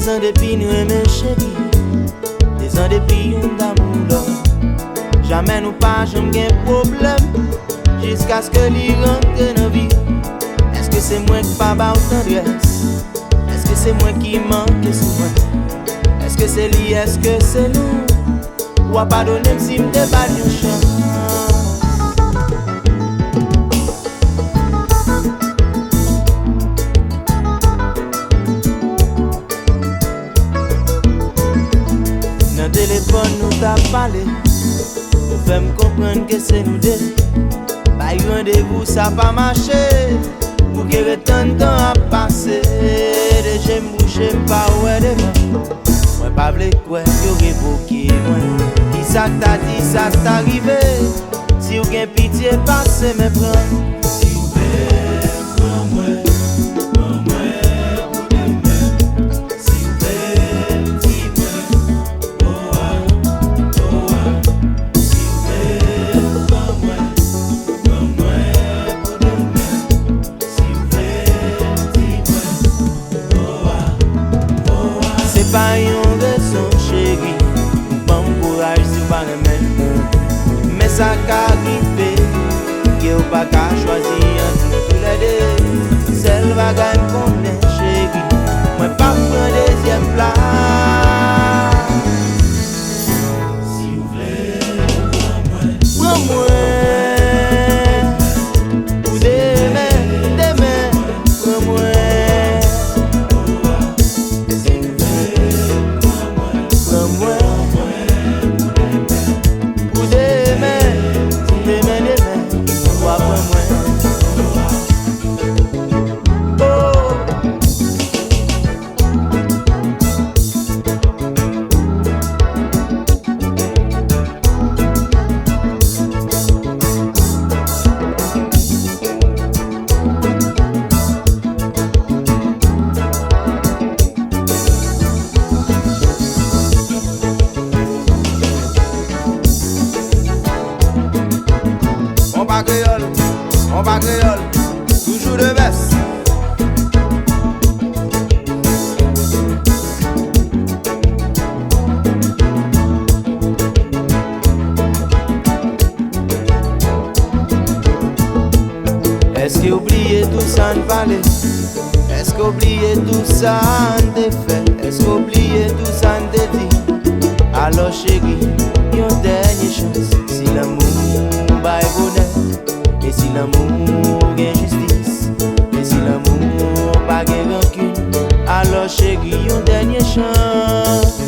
Des ans depuis nous aimons chéri, des ans depuis un d'amour là. Jamais nous pas jamais un problème, jusqu'à ce que l'y rentre dans la vie. Est-ce que c'est moi qui pas ba tendresse? Est-ce que c'est moi qui manque souvent? Est-ce que c'est lui, est-ce que c'est nous? Ou à pardonner si m'te bat un chant? Dans téléphone nous t'a parlé, nous fait me comprendre que c'est nous deux. Pas eu rendez-vous, ça pas marché. Pour que tant de temps a passé, déjà m'bouche pas ouais devant. Moi pas vle quoi, yo révoqué moi. Qui ça t'a dit, ça t'est arrivé. Si ou gen pitié, passez me prendre. Si ou veut, prends-moi, prends-moi pour demain. Si ou veut, dis-moi, oh ah, oh ah. Si ou veut, prends-moi, prends-moi pour demain. Si ou veut, dis-moi, oh ah, oh ah. C'est pas une raison chérie, bon courage si vous pas remettre. Mais ça qu'arrive, que vous pas qu'à choisir entre tous les deux. Seul bagage qu'on est chérie, moi pas prendre deuxième place. Si vous voulez, prends-moi, ou demain, demain, prends-moi. On va créole, toujours de baisse. Est-ce que oublier tout ça ne parlait? Est-ce qu'oublier tout ça ne fait? Est-ce qu'oublier tout ça ne dit? Alors chérie, une dernière chance. Si l'amour va bonheur, et si l'amour gagne justice, et si l'amour pas gagne rancune, alors chérie, une dernière chance.